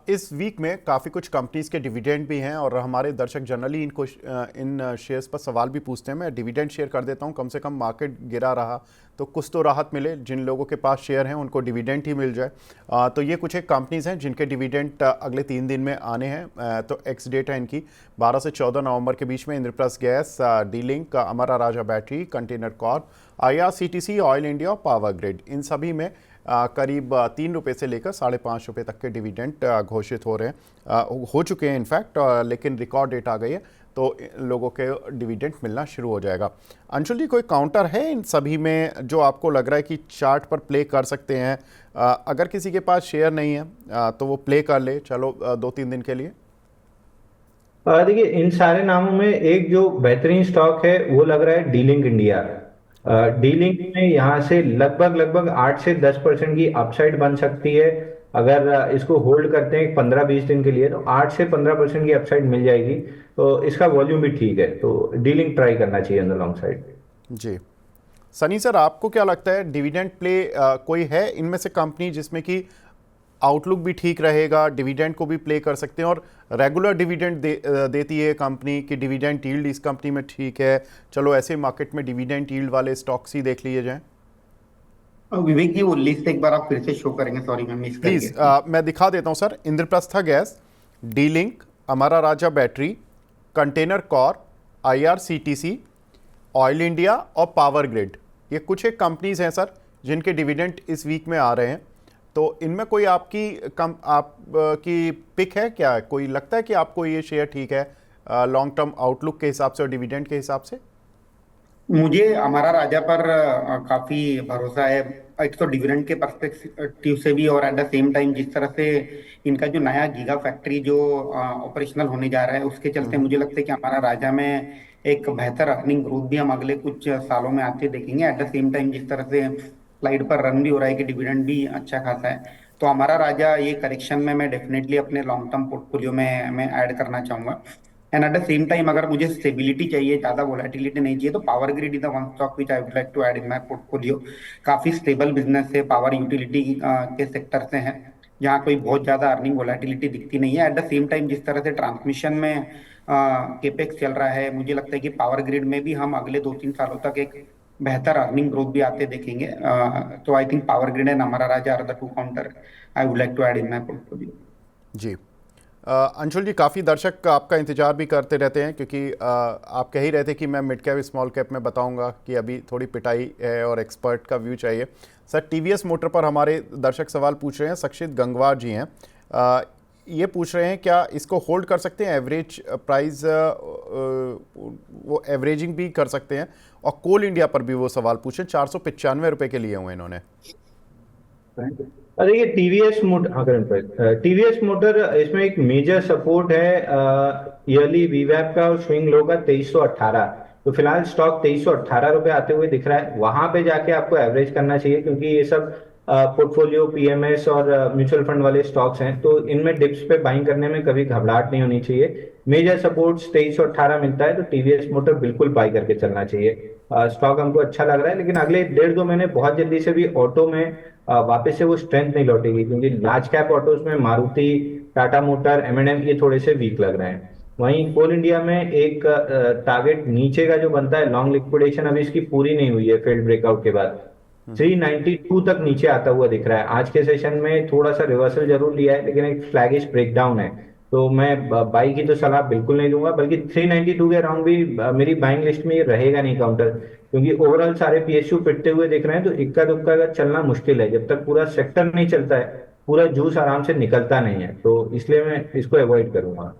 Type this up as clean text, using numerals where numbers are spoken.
इस वीक में काफ़ी कुछ कंपनीज के डिविडेंड भी हैं और हमारे दर्शक जनरली इन शेयर्स पर सवाल भी पूछते हैं। मैं डिविडेंड शेयर कर देता हूं, कम से कम मार्केट गिरा रहा तो कुछ तो राहत मिले, जिन लोगों के पास शेयर हैं उनको डिविडेंड ही मिल जाए। तो ये कुछ एक कंपनीज हैं जिनके डिविडेंड अगले 3 दिन में आने हैं। तो एक्स डेट है इनकी 12 से 14 नवंबर के बीच में। Indraprastha gas, D Link, Amara Raja battery, container corp, IRCTC, oil India और पावर ग्रिड, इन सभी में करीब 3 रुपये से लेकर 5.5 रुपये तक के डिविडेंड घोषित हो रहे हैं, हो चुके हैं इनफैक्ट, लेकिन रिकॉर्ड डेट आ गई है तो लोगों के डिविडेंड मिलना शुरू हो जाएगा। अंशुल जी, कोई काउंटर है इन सभी में जो आपको लग रहा है कि चार्ट पर प्ले कर सकते हैं? अगर किसी के पास शेयर नहीं है तो वो प्ले कर ले, चलो 2-3 दिन के लिए। देखिए, इन सारे नामों में एक जो बेहतरीन स्टॉक है वो लग रहा है डी-लिंक इंडिया। डी-लिंक में यहाँ से लगभग लगभग 8 से 10% की अपसाइड बन सकती है। अगर इसको होल्ड करते हैं 15-20 दिन के लिए तो 8 से 15% की अपसाइड मिल जाएगी। तो इसका वॉल्यूम भी ठीक है, तो डी-लिंक ट्राई करना चाहिए ऑन द लॉन्ग साइड। जी सनी सर, आपको क्या लगता है डिविडेंड प्ले कोई है इनमें से कंपनी जिसमें कि आउटलुक भी ठीक रहेगा, डिविडेंड को भी प्ले कर सकते हैं और रेगुलर डिविडेंड देती है कंपनी की, डिविडेंड यील्ड इस कंपनी में ठीक है, चलो ऐसे मार्केट में डिविडेंड यील्ड वाले स्टॉक्स ही देख लिए जाएं? विवेक जी, वो लिस्ट एक बार आप फिर से शो करेंगे, सॉरी मैं मिस कर प्लीज़ गया। मैं दिखा देता हूं sir. Indraprastha gas, D Link, Amara Raja battery, container corp, IRCTC, oil India और पावर ग्रिड, ये कुछ एक कंपनीज हैं सर जिनके डिविडेंड इस वीक में आ रहे हैं। तो इनमें कोई आपकी पिक है क्या? कोई लगता है कि आपको ये शेयर ठीक है लॉन्ग टर्म आउटलुक के हिसाब से और डिविडेंड के हिसाब से? मुझे हमारा राजा पर काफी भरोसा है। एक तो डिविडेंड के पर्सपेक्टिव से भी, और एट द सेम टाइम जिस तरह से इनका जो नया गीगा फैक्ट्री जो ऑपरेशनल होने जा रहा है उसके चलते मुझे लगता है कि हमारा राजा में एक बेहतर अर्निंग ग्रोथ भी हम अगले कुछ सालों में आते देखेंगे। एट द सेम टाइम जिस तरह से स्लाइड पर रन भी हो रहा है कि डिविडेंड भी अच्छा खासा है, तो हमारा राजा ये करेक्शन में मैं डेफिनेटली अपने लॉन्ग टर्म पोर्टफोलियो में मैं ऐड करना चाहूंगा। And at the same time अगर मुझे स्टेबिलिटी चाहिए, ज्यादा वोलेटिलिटी नहीं चाहिए, तो power grid is the one stock which I would like to add in my portfolio. काफी स्टेबल बिजनेस है, पावर यूटिलिटी के सेक्टर से है जहाँ कोई बहुत ज्यादा अर्निंग वोलेटिलिटी दिखती नहीं है। एट द सेम टाइम जिस तरह से ट्रांसमिशन में केपेक्स चल रहा है, मुझे लगता है कि पावर ग्रिड में भी हम अगले 2-3 सालों तक एक बेहतर अर्निंग ग्रोथ भी आते देखेंगे। तो I think power grid and हमारा Raja are the two counter I would like to add in my portfolio. जी अंशुल जी, काफ़ी दर्शक आपका इंतजार भी करते रहते हैं क्योंकि आप कह ही रहे थे कि मैं मिड कैप स्मॉल कैप में बताऊंगा कि अभी थोड़ी पिटाई है और एक्सपर्ट का व्यू चाहिए। सर, TVS मोटर पर हमारे दर्शक सवाल पूछ रहे हैं, सक्षित गंगवार जी हैं। ये पूछ रहे हैं क्या इसको होल्ड कर सकते हैं, एवरेज प्राइस वो एवरेजिंग भी कर सकते हैं? और कोल इंडिया पर भी वो सवाल पूछे, 495 रुपये के लिए हुए इन्होंने। देखिए, टीवीएस मोटर, हाँ करेंट टीवीएस मोटर, इसमें एक मेजर सपोर्ट है ईयरली वीवैप का और स्विंग लो का 2318। तो फिलहाल स्टॉक 2318 रुपये आते हुए दिख रहा है, वहां पे जाके आपको एवरेज करना चाहिए क्योंकि ये सब पोर्टफोलियो PMS और म्यूचुअल फंड वाले स्टॉक्स हैं, तो इनमें डिप्स पे बाइंग करने में कभी घबराहट नहीं होनी चाहिए। मेजर सपोर्ट 2318 मिलता है तो टीवीएस मोटर बिल्कुल बाई करके चलना चाहिए। स्टॉक हमको अच्छा लग रहा है, लेकिन अगले 1.5-2 महीने बहुत जल्दी से भी ऑटो में वापस से वो स्ट्रेंथ नहीं लौटेगी क्योंकि लार्ज कैप ऑटोज में मारुति, टाटा मोटर, M&M ये थोड़े से वीक लग रहे हैं। वहीं कोल इंडिया में एक टारगेट नीचे का जो बनता है, लॉन्ग लिक्विडेशन अभी इसकी पूरी नहीं हुई है फेल्ड ब्रेकआउट के बाद, 392 तक नीचे आता हुआ दिख रहा है। आज के सेशन में थोड़ा सा रिवर्सल जरूर लिया है लेकिन एक फ्लैगिश ब्रेकडाउन है, तो मैं बाई की तो सलाह बिल्कुल नहीं दूंगा, बल्कि 392 के अराउंड भी मेरी बाइंग लिस्ट में ये रहेगा नहीं काउंटर, क्योंकि ओवरऑल सारे PSU पिटते हुए दिख रहे हैं। तो इक्का दुक्का का चलना मुश्किल है, जब तक पूरा सेक्टर नहीं चलता है पूरा जूस आराम से निकलता नहीं है, तो इसलिए मैं इसको अवॉइड करूंगा।